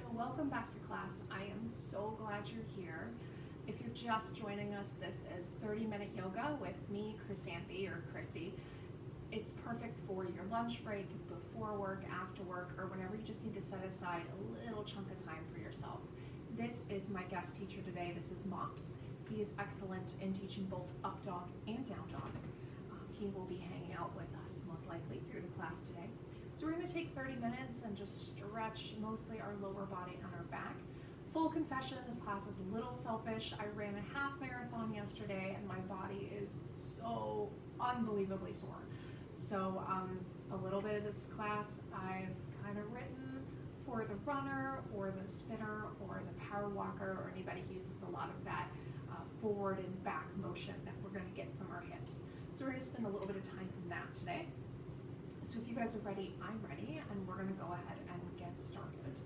So welcome back to class. I am so glad you're here. If you're just joining us, this is 30-minute yoga with me, Chrysanthi or Chrissy. It's perfect for your lunch break, before work, after work, or whenever you just need to set aside a little chunk of time for yourself. This is my guest teacher today. This is Mopps. He is excellent in teaching both up dog and down dog. He will be hanging out with us most likely through the class today. So we're going to take 30 minutes and just stretch mostly our lower body and our back. Full confession, this class is a little selfish. I ran a half marathon yesterday and my body is so unbelievably sore. So a little bit of this class I've kind of written for the runner or the spinner or the power walker or anybody who uses a lot of that forward and back motion that we're going to get from our hips. So we're going to spend a little bit of time on that today. So if you guys are ready, I'm ready, and we're gonna go ahead and get started.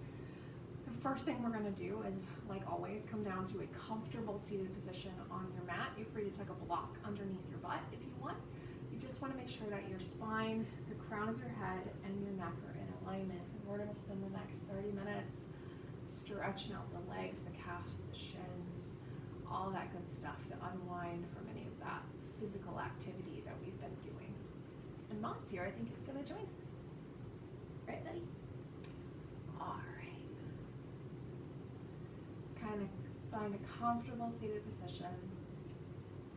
The first thing we're gonna do is, like always, come down to a comfortable seated position on your mat. You're free to take a block underneath your butt if you want. You just wanna make sure that your spine, the crown of your head, and your neck are in alignment. And we're gonna spend the next 30 minutes stretching out the legs, the calves, the shins, all that good stuff to unwind from any of that physical activity that we've been doing. And Mopps here, I think, is going to join us. Right, buddy? All right. Let's kind of find a comfortable seated position.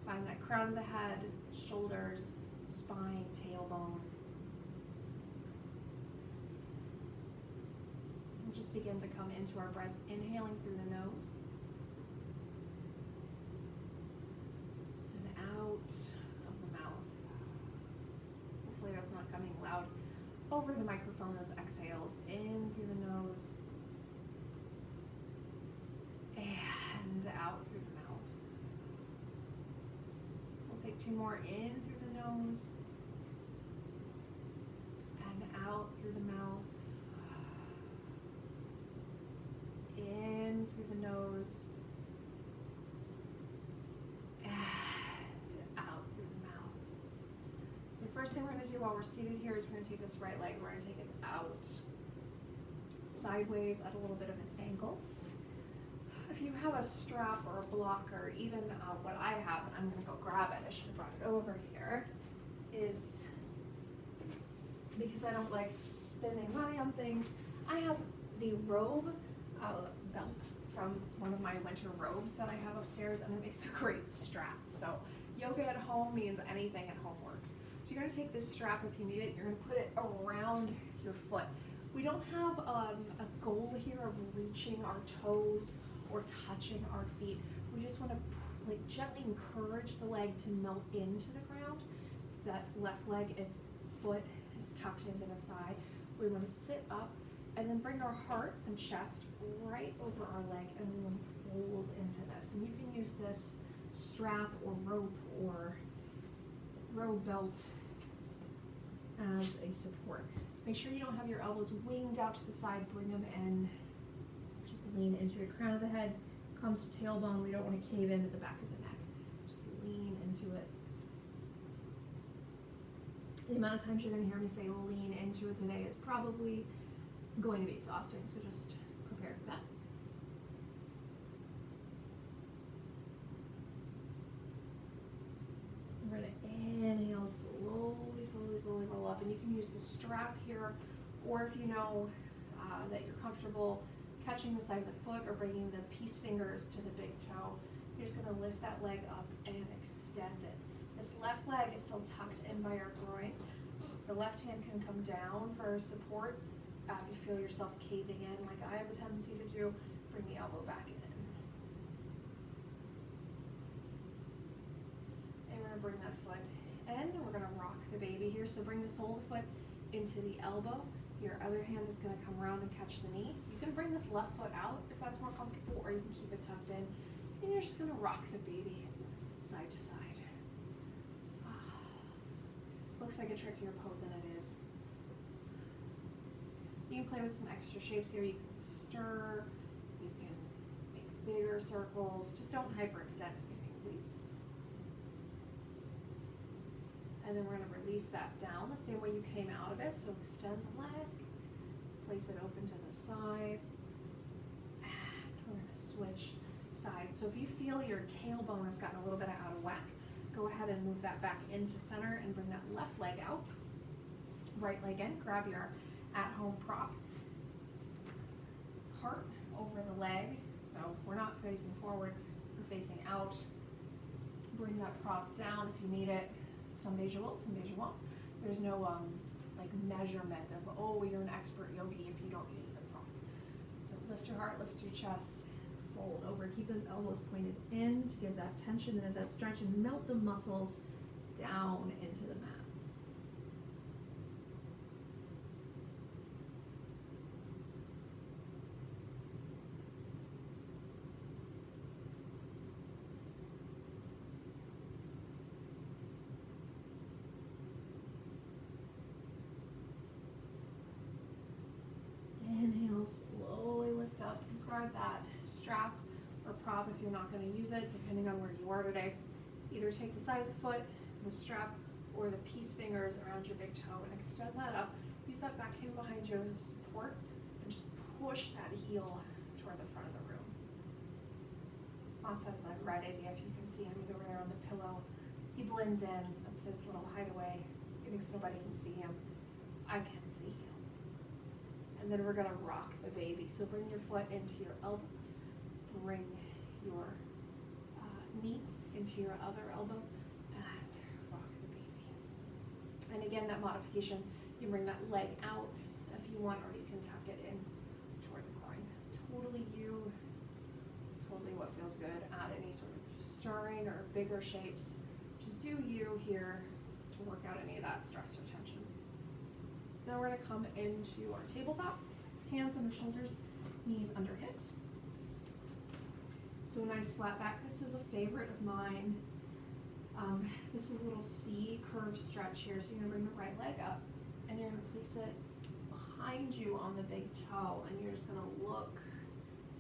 Find that crown of the head, shoulders, spine, tailbone. We'll just begin to come into our breath, inhaling through the nose. And out of the mouth. Hopefully that's not coming loud over the microphone, those exhales in through the nose and out through the mouth. We'll take two more in through the nose and out through the mouth, in through the nose So the first thing we're going to do while we're seated here is we're going to take this right leg, we're going to take it out sideways at a little bit of an angle. If you have a strap or a block or even what I have, and I'm going to go grab it, I should have brought it over here, is because I don't like spending money on things, I have the robe belt from one of my winter robes that I have upstairs, and it makes a great strap. So yoga at home means anything at home works. So you're going to take this strap if you need it, you're going to put it around your foot. We don't have a goal here of reaching our toes or touching our feet. We just want to gently encourage the leg to melt into the ground. That left leg foot is tucked into the thigh. We want to sit up and then bring our heart and chest right over our leg, and we want to fold into this. And you can use this strap or rope or robe belt as a support. Make sure you don't have your elbows winged out to the side, bring them in. Just lean into the crown of the head, comes to tailbone. We don't want to cave into the back of the neck. Just lean into it. The amount of times you're going to hear me say lean into it today is probably going to be exhausting, so just prepare for that. We're going to inhale, slowly roll up, and you can use the strap here, or if you know that you're comfortable catching the side of the foot or bringing the peace fingers to the big toe, you're just going to lift that leg up and extend it. This left leg is still tucked in by our groin. The left hand can come down for support. You feel yourself caving in like I have a tendency to do, bring the elbow back in. And we're going to bring that foot in, and we're going to rock the baby here. So bring the sole of the foot into the elbow. Your other hand is going to come around and catch the knee. You can bring this left foot out if that's more comfortable, or you can keep it tucked in. And you're just going to rock the baby side to side. Looks like a trickier pose than it is. You can play with some extra shapes here. You can stir, you can make bigger circles. Just don't hyperextend anything, please. And then we're going to release that down the same way you came out of it. So extend the leg, place it open to the side, We're gonna switch sides. So if you feel your tailbone has gotten a little bit out of whack, go ahead and move that back into center and bring that left leg out. Right leg in, grab your at-home prop. Heart over the leg, so we're not facing forward, we're facing out. Bring that prop down if you need it. Some days you will, some days you won't. There's no like measurement of, oh, you're an expert yogi if you don't use the prop. So lift your heart, lift your chest, fold over. Keep those elbows pointed in to give that tension and that stretch and melt the muscles down into the mat. Inhale, slowly lift up. Discard that strap or prop if you're not going to use it, depending on where you are today. Either take the side of the foot, the strap, or the peace fingers around your big toe and extend that up. Use that back hand behind you as support and just push that heel toward the front of the room. Mopps has the right idea. If you can see him, he's over there on the pillow. He blends in. That's his little hideaway. He thinks nobody can see him. I can see him. And then we're going to rock the baby. So bring your foot into your elbow. Bring your knee into your other elbow and rock the baby. And again, that modification, you bring that leg out if you want, or you can tuck it in toward the groin. Totally you, totally what feels good. Add any sort of stirring or bigger shapes. Just do you here to work out any of that stress or tension. Now we're going to come into our tabletop. Hands under shoulders, knees under hips. So a nice flat back. This is a favorite of mine. This is a little C curve stretch here. So you're going to bring the right leg up and you're going to place it behind you on the big toe, and you're just going to look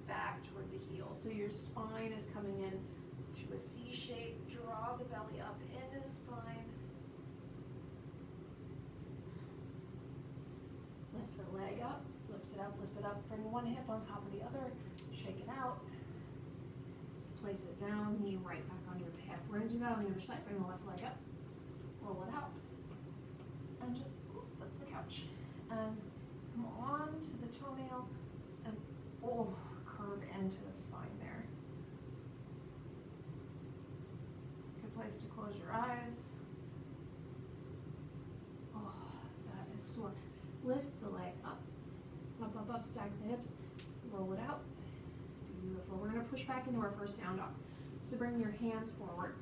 back toward the heel. So your spine is coming in to a C shape. Draw the belly up into the spine. Lift the leg up, lift it up, lift it up. Bring one hip on top of the other, shake it out. Place it down, knee right back onto your hip. We're going to do that on the other side. Bring the left leg up, roll it out, and just, that's the couch. And come on to the toenail, and curve into the spine there. Good place to close your eyes. Oh, that is sore. Lift the leg up, up, stack the hips, roll it out. Beautiful. We're going to push back into our first down dog. So bring your hands forward,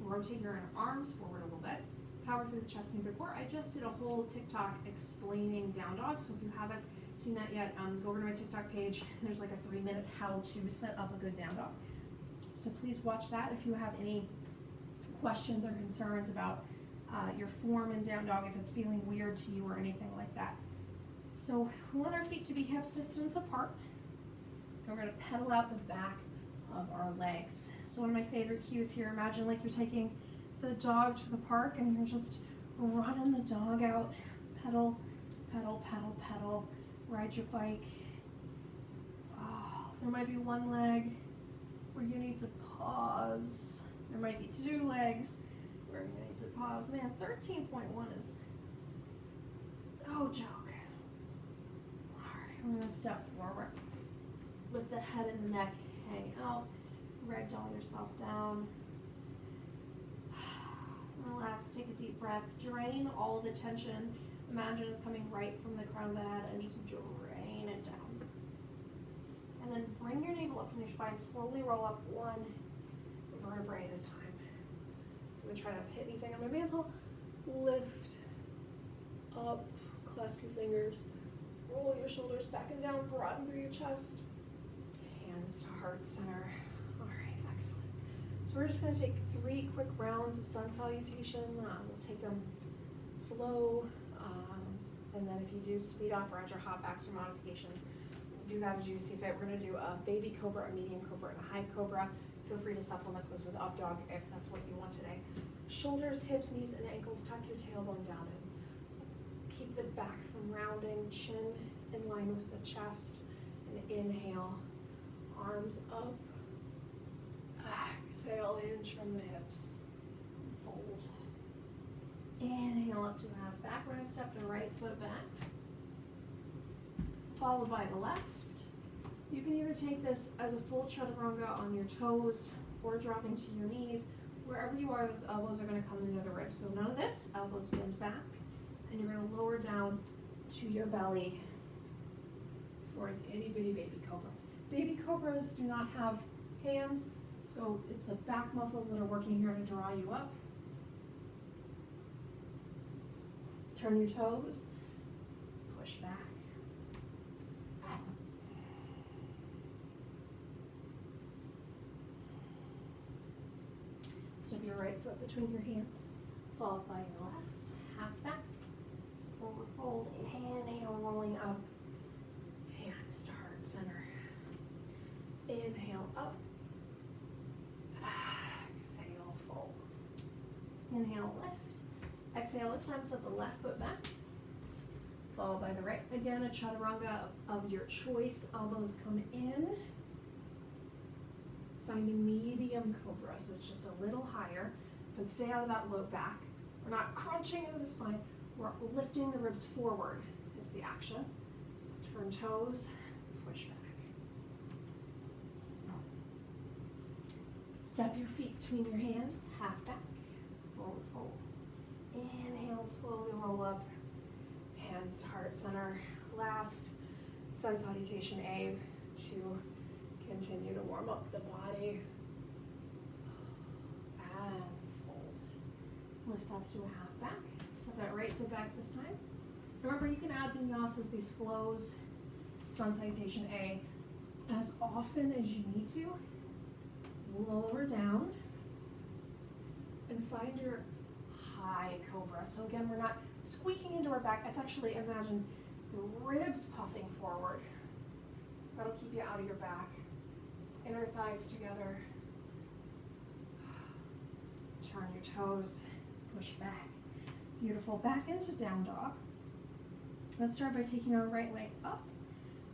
rotate your arms forward a little bit, power through the chest and the core. I just did a whole TikTok explaining down dog, so if you haven't seen that yet, go over to my TikTok page. There's like a 3-minute how to set up a good down dog. So please watch that. If you have any questions or concerns about your form in down dog, if it's feeling weird to you or anything like that. So we want our feet to be hips distance apart. And we're going to pedal out the back of our legs. So one of my favorite cues here, imagine like you're taking the dog to the park and you're just running the dog out. Pedal, pedal, pedal, pedal. Ride your bike. Oh, there might be one leg where you need to pause. There might be 2 legs where you need to pause. Man, 13.1 is no joke. Alright, I'm going to step forward. Let the head and the neck hang out. Ragdoll yourself down. Relax, take a deep breath. Drain all the tension. Imagine it's coming right from the crown of the head and just drain it down. And then bring your navel up in your spine. Slowly roll up 1 vertebrae at a time. I'm going to try not to hit anything on my mantle. Lift up, clasp your fingers. Roll your shoulders back and down, broaden through your chest. Hands to heart center. All right, excellent. So we're just going to take 3 quick rounds of sun salutation. We'll take them slow, and then if you do speed up or add your hop backs or modifications, do that as you see fit. We're going to do a baby cobra, a medium cobra, and a high cobra. Feel free to supplement those with up dog if that's what you want today. Shoulders, hips, knees, and ankles. Tuck your tailbone down in. Keep the back from rounding. Chin in line with the chest. And inhale arms up. Exhale, hinge from the hips. Fold. Inhale up to the half back. We're going to step the right foot back, followed by the left. You can either take this as a full chaturanga on your toes or dropping to your knees. Wherever you are, those elbows are going to come into the ribs. So none of this, elbows bend back, and you're going to lower down to your belly for an itty bitty baby cobra. Baby cobras do not have hands, so it's the back muscles that are working here to draw you up. Turn your toes, push back. Step your right foot between your hands, followed by your left, half back, forward fold, inhale, rolling up, hands to heart center. Inhale up, exhale, fold. Inhale, lift. Exhale, this time step the left foot back, followed by the right. Again, a chaturanga of your choice. Elbows come in. Finding medium cobra, so it's just a little higher, but stay out of that low back. We're not crunching into the spine, we're lifting the ribs forward is the action. Turn toes, push back. Step your feet between your hands, half back, forward fold. Inhale, slowly roll up, hands to heart center. Last, sun salutation A to continue to warm up the body. And fold. Lift up to a half back. Step that right foot back this time. Remember, you can add vinyasas, these flows, sun salutation A, as often as you need to. Lower down and find your high cobra. So again, we're not squeaking into our back. It's actually, imagine the ribs puffing forward. That'll keep you out of your back. Inner thighs together. Turn your toes, push back. Beautiful. Back into down dog. Let's start by taking our right leg up,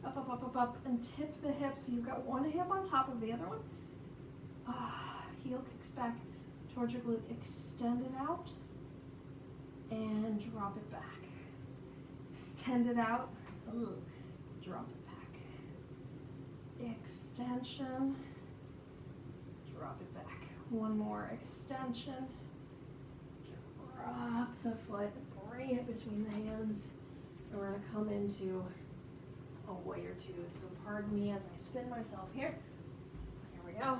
up, up, up, up, up, and tip the hips. So you've got one hip on top of the other one. Heel kicks back towards your glute. Extend it out and drop it back. Extend it out. Drop it back. Extension. Drop it back. One more extension. Drop the foot. Bring it between the hands. And we're going to come into a warrior two. So pardon me as I spin myself here. Here we go.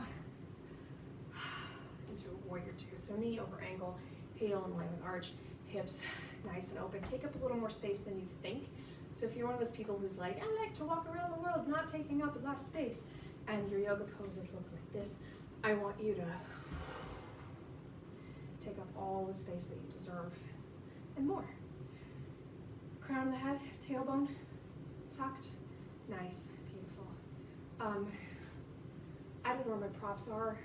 Into a warrior two. So knee over ankle, heel in line with arch, hips nice and open. Take up a little more space than you think. So if you're one of those people who's like, I like to walk around the world not taking up a lot of space, and your yoga poses look like this, I want you to take up all the space that you deserve and more. Crown of the head, tailbone tucked. Nice, beautiful. I don't know where my props are,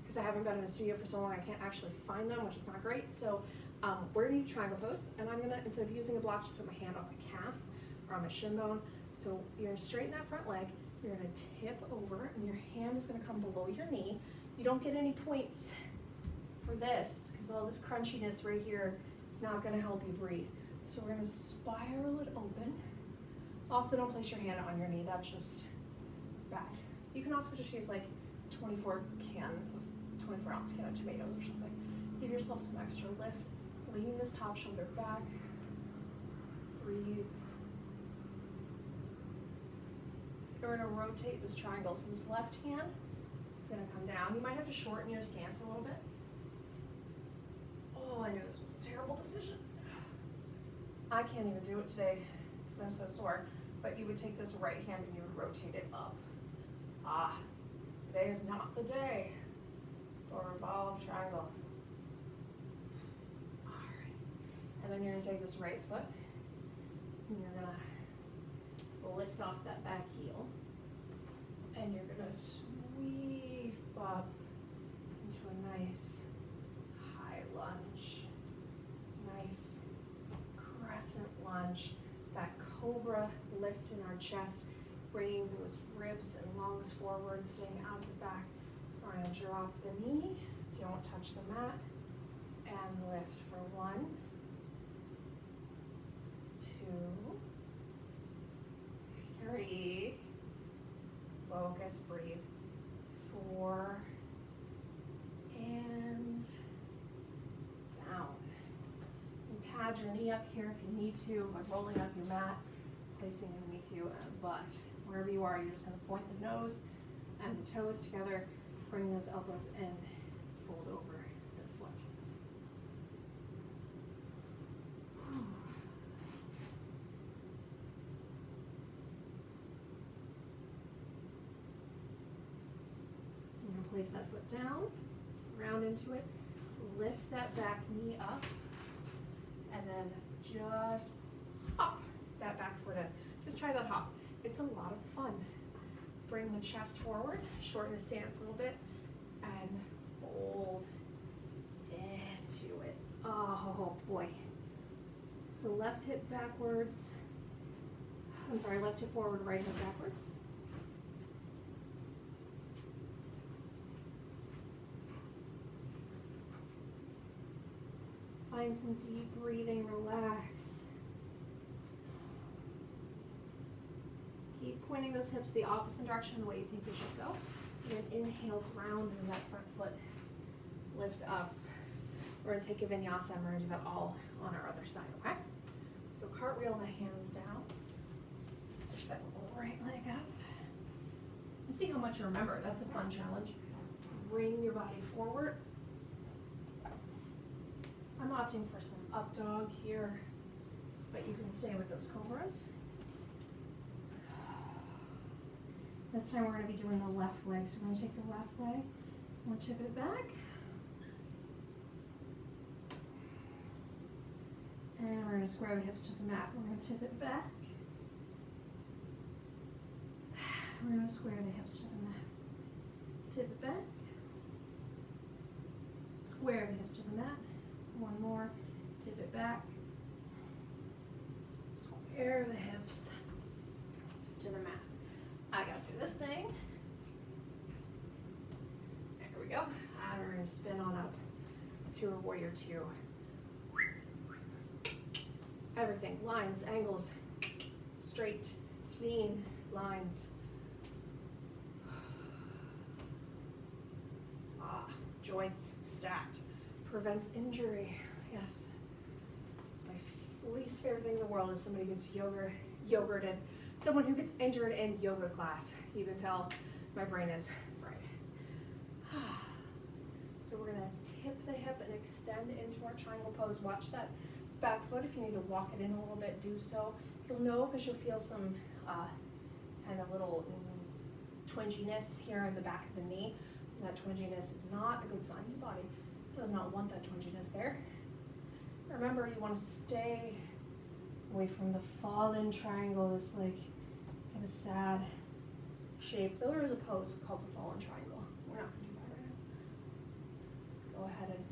because I haven't been in a studio for so long, I can't actually find them, which is not great. So we're gonna do triangle pose, and I'm gonna, instead of using a block, just put my hand on my calf or on my shin bone. So you're gonna straighten that front leg, you're gonna tip over, and your hand is gonna come below your knee. You don't get any points for this, because all this crunchiness right here is not gonna help you breathe. So we're gonna spiral it open. Also, don't place your hand on your knee, that's just bad. You can also just use like 24 ounce can of tomatoes or something. Give yourself some extra lift. Lean this top shoulder back. Breathe. You're gonna rotate this triangle. So this left hand is gonna come down. You might have to shorten your stance a little bit. Oh, I knew this was a terrible decision. I can't even do it today because I'm so sore. But you would take this right hand and you would rotate it up. Today is not the day for revolve triangle. All right. And then you're gonna take this right foot and you're gonna lift off that back heel. And you're gonna sweep up into a nice high lunge. Nice crescent lunge. That cobra lift in our chest. bringing those ribs and lungs forward, staying out of the back. We're going to drop the knee, don't touch the mat, and lift for 1, 2, 3, focus, breathe, 4, and down. You pad your knee up here if you need to, by rolling up your mat, placing it underneath you, but wherever you are, you're just going to point the nose and the toes together, bring those elbows in, fold over the foot. You're going to place that foot down, round into it, lift that back knee up, and then just hop that back foot in. Just try that hop. It's a lot of fun. Bring the chest forward, shorten the stance a little bit, and fold into it. Oh boy. So left hip backwards. Left hip forward, right hip backwards. Find some deep breathing, relax. Keep pointing those hips the opposite direction, the way you think they should go. And then inhale, ground in that front foot. Lift up. We're going to take a vinyasa and we're going to do that all on our other side, okay? So cartwheel the hands down. Push that right leg up. And see how much you remember. That's a fun challenge. Bring your body forward. I'm opting for some up dog here, but you can stay with those cobras. This time we're going to be doing the left leg. So we're going to take the left leg, we'll tip it back. And we're going to square the hips to the mat. We're going to tip it back. We're going to square the hips to the mat. Tip it back. Square the hips to the mat. One more. Tip it back. Square the hips to the mat. I gotta do this thing. There we go. And we're going to spin on up to a warrior 2. Everything, lines, angles, straight, clean lines. Joints stacked, prevents injury. Yes, it's my least favorite thing in the world is somebody who gets yogurted. Someone who gets injured in yoga class. You can tell my brain is fried. So we're gonna tip the hip and extend into our triangle pose. Watch that back foot. If you need to walk it in a little bit, do so. You'll know because you'll feel some kind of little twinginess here in the back of the knee. That twinginess is not a good sign. Your body does not want that twinginess there. Remember, you want to stay away from the fallen triangle, this like kind of sad shape. There is a pose called the fallen triangle. We're not going to do that right now. Go ahead and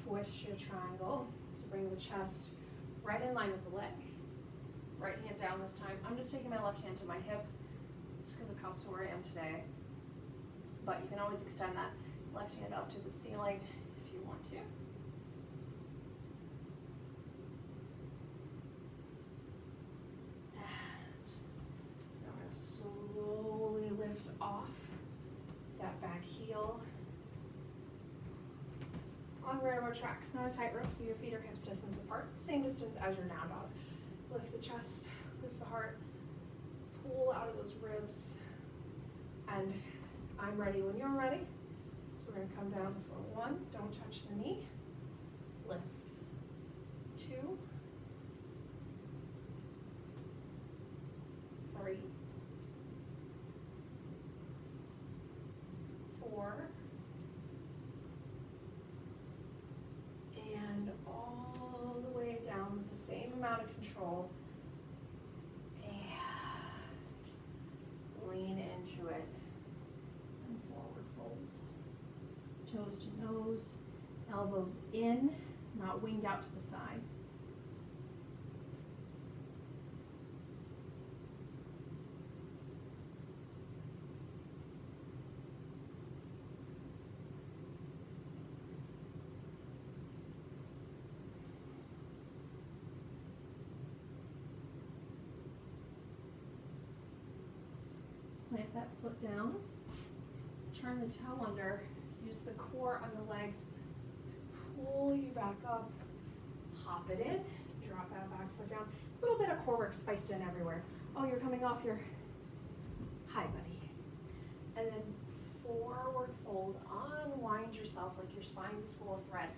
twist your triangle. So bring the chest right in line with the leg. Right hand down this time. I'm just taking my left hand to my hip just because of how sore I am today. But you can always extend that left hand up to the ceiling if you want to. And I'm going to slowly lift off that back heel. On railroad tracks, not a tightrope, so your feet are hips distance apart, same distance as your down dog. Lift the chest, lift the heart, pull out of those ribs, and I'm ready when you're ready. So we're going to come down for 1, don't touch the knee, lift, 2, 3, 4, and all the way down with the same amount of control, and lean into it. Forward fold. Toes to nose, elbows in, not winged out to the side. plant that foot down, turn the toe under, use the core on the legs to pull you back up, hop it in, drop that back foot down. A little bit of core work spiced in everywhere. Oh, you're coming off your, hi buddy. And then forward fold, unwind yourself like your spine is full of thread.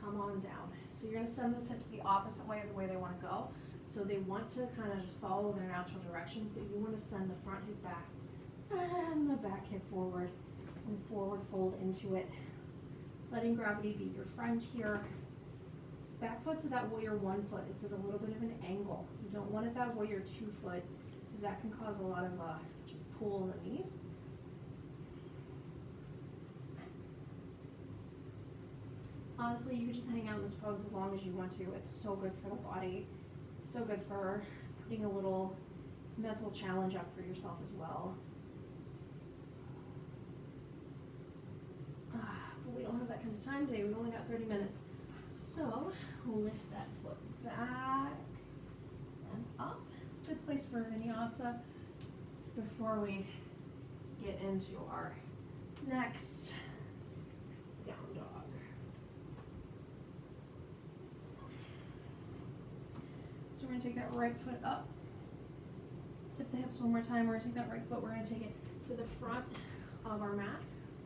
Come on down. So you're gonna send those hips the opposite way of the way they wanna go. So they want to kind of just follow their natural directions, but you want to send the front hip back and the back hip forward and forward fold into it. Letting gravity be your friend here. Back foot to that warrior 1 foot. It's at a little bit of an angle. You don't want it that warrior 2 foot because that can cause a lot of just pull in the knees. Honestly, you could just hang out in this pose as long as you want to. It's so good for the body. It's so good for putting a little mental challenge up for yourself as well. But we don't have that kind of time today. We've only got 30 minutes. So lift that foot back and up. It's a good place for vinyasa before we get into our next down dog. So we're gonna take that right foot up. Tip the hips one more time. We're gonna take that right foot. We're gonna take it to the front of our mat.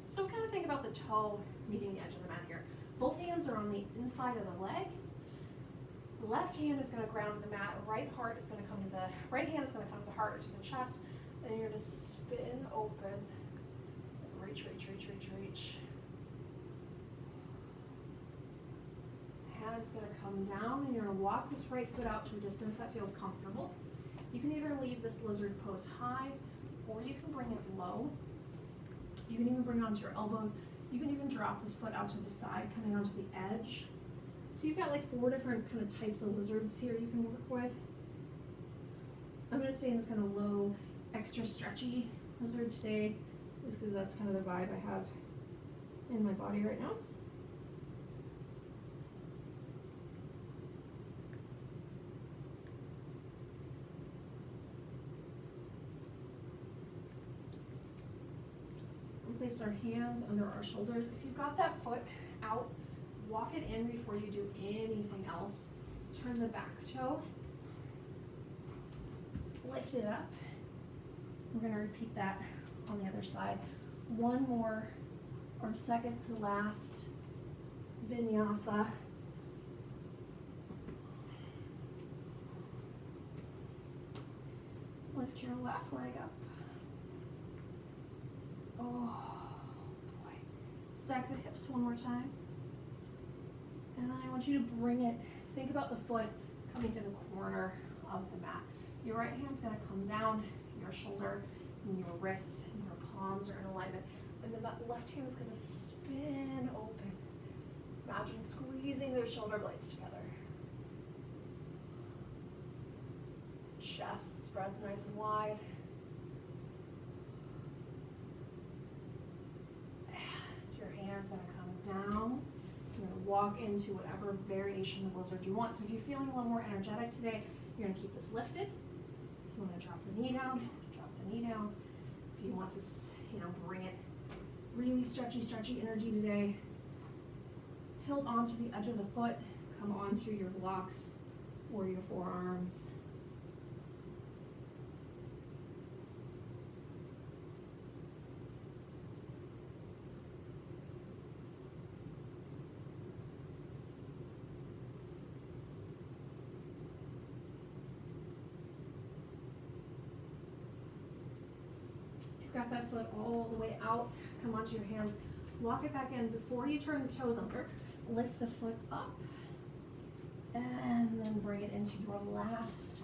So kind of think about the toe meeting the edge of the mat here. Both hands are on the inside of the leg. The left hand is going to ground the mat. Right hand is going to come to the heart or to the chest. And you're going to spin open. Reach, reach, reach, reach, reach. Hand's going to come down, and you're going to walk this right foot out to a distance that feels comfortable. You can either leave this lizard pose high, or you can bring it low. You can even bring it onto your elbows. You can even drop this foot out to the side, coming onto the edge. So you've got like 4 different kind of types of lizards here you can work with. I'm going to stay in this kind of low, extra stretchy lizard today, just because that's kind of the vibe I have in my body right now. Place our hands under our shoulders. If you've got that foot out, walk it in before you do anything else. Turn the back toe, lift it up. We're going to repeat that on the other side. One more, or second to last vinyasa. Lift your left leg up. Oh boy. Stack the hips one more time. And then I want you to bring it, think about the foot coming to the corner of the mat. Your right hand's gonna come down, your shoulder and your wrist and your palms are in alignment. And then that left hand is gonna spin open. Imagine squeezing those shoulder blades together. Chest spreads nice and wide. Hand's going to come down. You're going to walk into whatever variation of lizard you want. So if you're feeling a little more energetic today, you're going to keep this lifted. If you want to drop the knee down, drop the knee down. If you want to, bring it really stretchy energy today, tilt onto the edge of the foot, come onto your blocks or your forearms. Got that foot all the way out, come onto your hands, walk it back in. Before you turn the toes under, lift the foot up, and then bring it into your last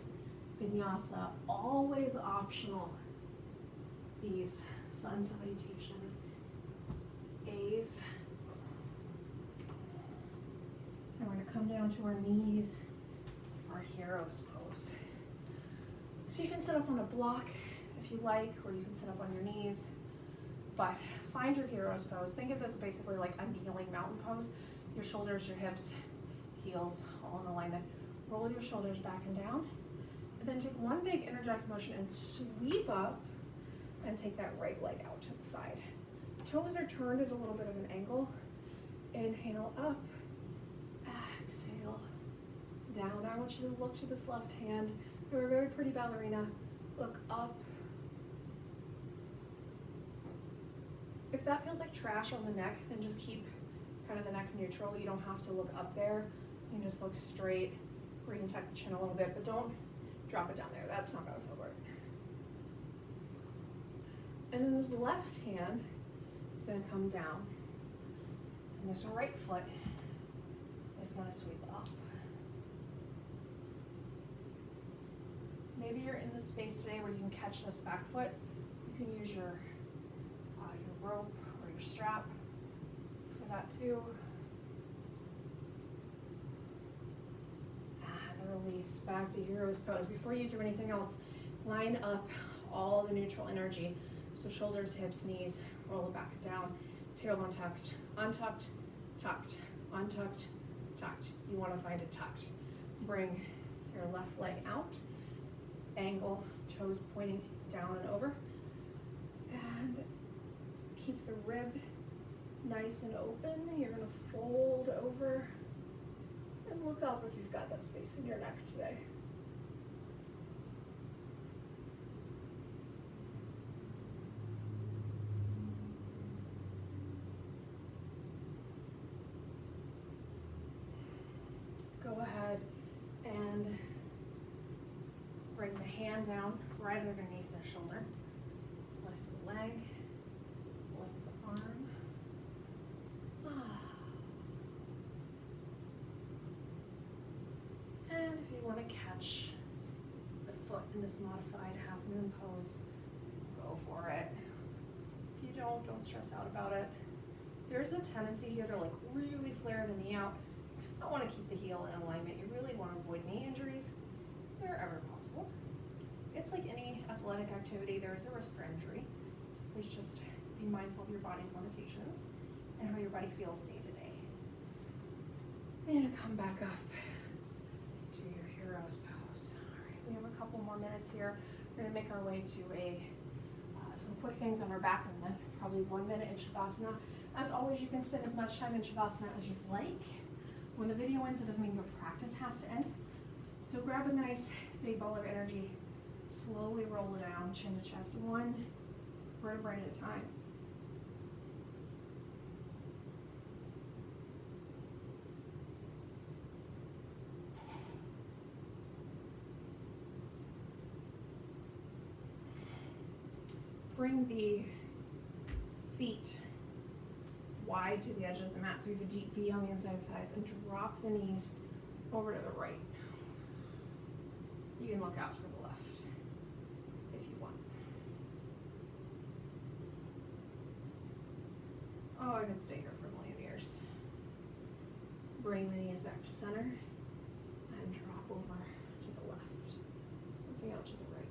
vinyasa. Always optional, these sun salutation A's. And we're going to come down to our knees, our hero's pose. So you can sit up on a block if you like, or you can sit up on your knees, but find your hero's pose. Think of this basically like a kneeling mountain pose. Your shoulders, your hips, heels, all in alignment. Roll your shoulders back and down, and then take one big energetic motion and sweep up and take that right leg out to the side. Toes are turned at a little bit of an angle. Inhale up, exhale down. Now I want you to look to this left hand. You're a very pretty ballerina. Look up. If that feels like trash on the neck, then just keep kind of the neck neutral. You don't have to look up there. You can just look straight, or you can tuck the chin a little bit, but don't drop it down there. That's not gonna feel great. And then this left hand is gonna come down, and this right foot is gonna sweep up. Maybe you're in the space today where you can catch this back foot. You can use your rope or your strap for that too. And release back to hero's pose. Before you do anything else, line up all the neutral energy. So shoulders, hips, knees, roll it back and down. Tailbone tucked, untucked, tucked, untucked, tucked. You want to find it tucked. Bring your left leg out. Angle, toes pointing down and over. And keep the rib nice and open. You're going to fold over and look up if you've got that space in your neck today. Go ahead and bring the hand down right underneath the shoulder. Lift the leg, lift the arm. And if you want to catch the foot in this modified half moon pose, go for it. If you don't stress out about it. There's a tendency here to like really flare the knee out. You don't want to keep the heel in alignment. You really want to avoid knee injuries wherever possible. It's like any athletic activity, there is a risk for injury. So please just be mindful of your body's limitations and how your body feels day to day. And come back up to your hero's pose. All right, we have a couple more minutes here. We're gonna make our way to some quick things on our back and then probably 1 minute in Shavasana. As always, you can spend as much time in Shavasana as you'd like. When the video ends, it doesn't mean your practice has to end. So grab a nice big ball of energy, slowly roll it down, chin to chest, one vertebrae at a time. Bring the feet wide to the edge of the mat, so you have a deep V on the inside of the thighs, and drop the knees over to the right. You can look out to the left if you want. Oh, I could stay here for a million years. Bring the knees back to center and drop over to the left, looking out to the right.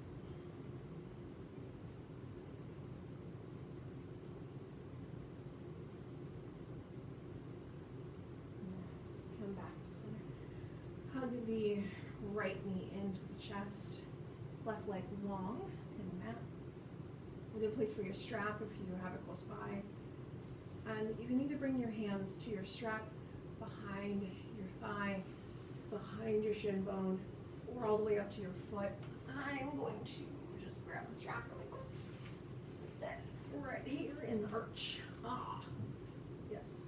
Come back to center. Hug the right knee into the chest, left leg long to the mat. A good place for your strap if you have it close by. And you can either bring your hands to your strap behind your thigh, behind your shin bone, or all the way up to your foot. I'm going to just grab the strap really quick. That right here in the arch. Yes.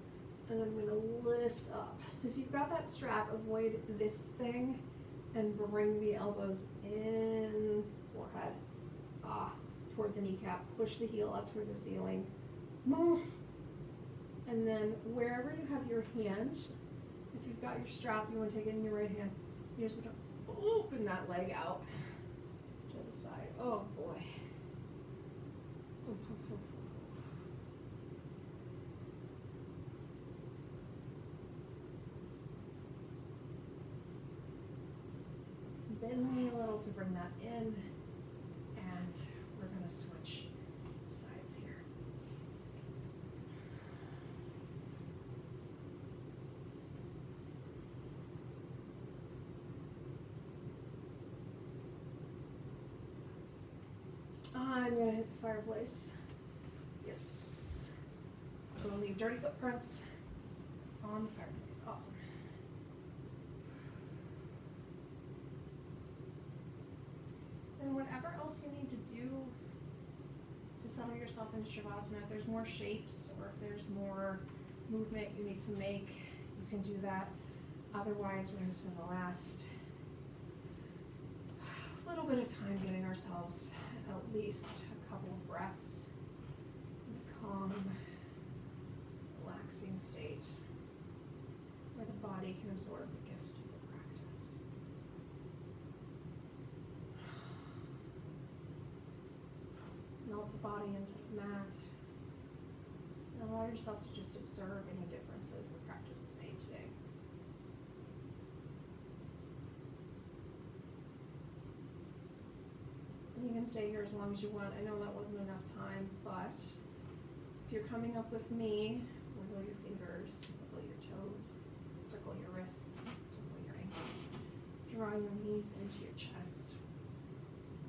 And then I'm going to lift up. So if you've got that strap, avoid this thing and bring the elbows in, forehead, toward the kneecap. Push the heel up toward the ceiling. And then wherever you have your hand, if you've got your strap, you want to take it in your right hand. You just want to open that leg out to the side. Oh boy. Bend the knee a little to bring that in, and we're going to switch sides here. I'm gonna hit the fireplace. Yes. I'm gonna leave dirty footprints on the fireplace. Awesome. And whatever else you need to do to settle yourself into Shavasana, if there's more shapes or if there's more movement you need to make, you can do that. Otherwise, we're going to spend the last little bit of time getting ourselves at least a couple of breaths in a calm, relaxing state where the body can absorb the gift of the practice. Melt the body into the mat and allow yourself to just observe any differences the practice has made today. And you can stay here as long as you want. I know that wasn't enough time, but if you're coming up with me, wiggle your fingers, wiggle your toes, circle your wrists, circle your ankles. Draw your knees into your chest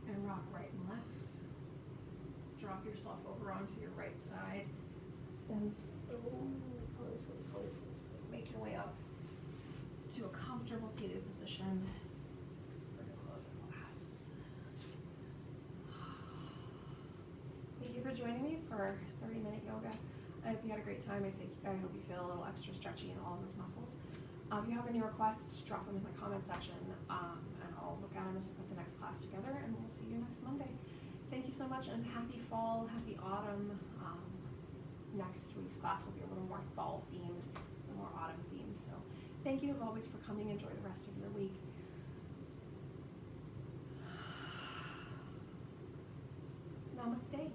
and rock right and left. Drop yourself over onto your right side and slowly make your way up to a comfortable seated position for the close of class. Thank you for joining me for 30-minute yoga. I hope you had a great time. I hope you feel a little extra stretchy in all of those muscles. If you have any requests, drop them in the comment section, and I'll look at them as we put the next class together, and we'll see you next Monday. Thank you so much, and happy fall, happy autumn. Next week's class will be a little more fall themed, a little more autumn themed. So thank you as always for coming. Enjoy the rest of your week. Namaste.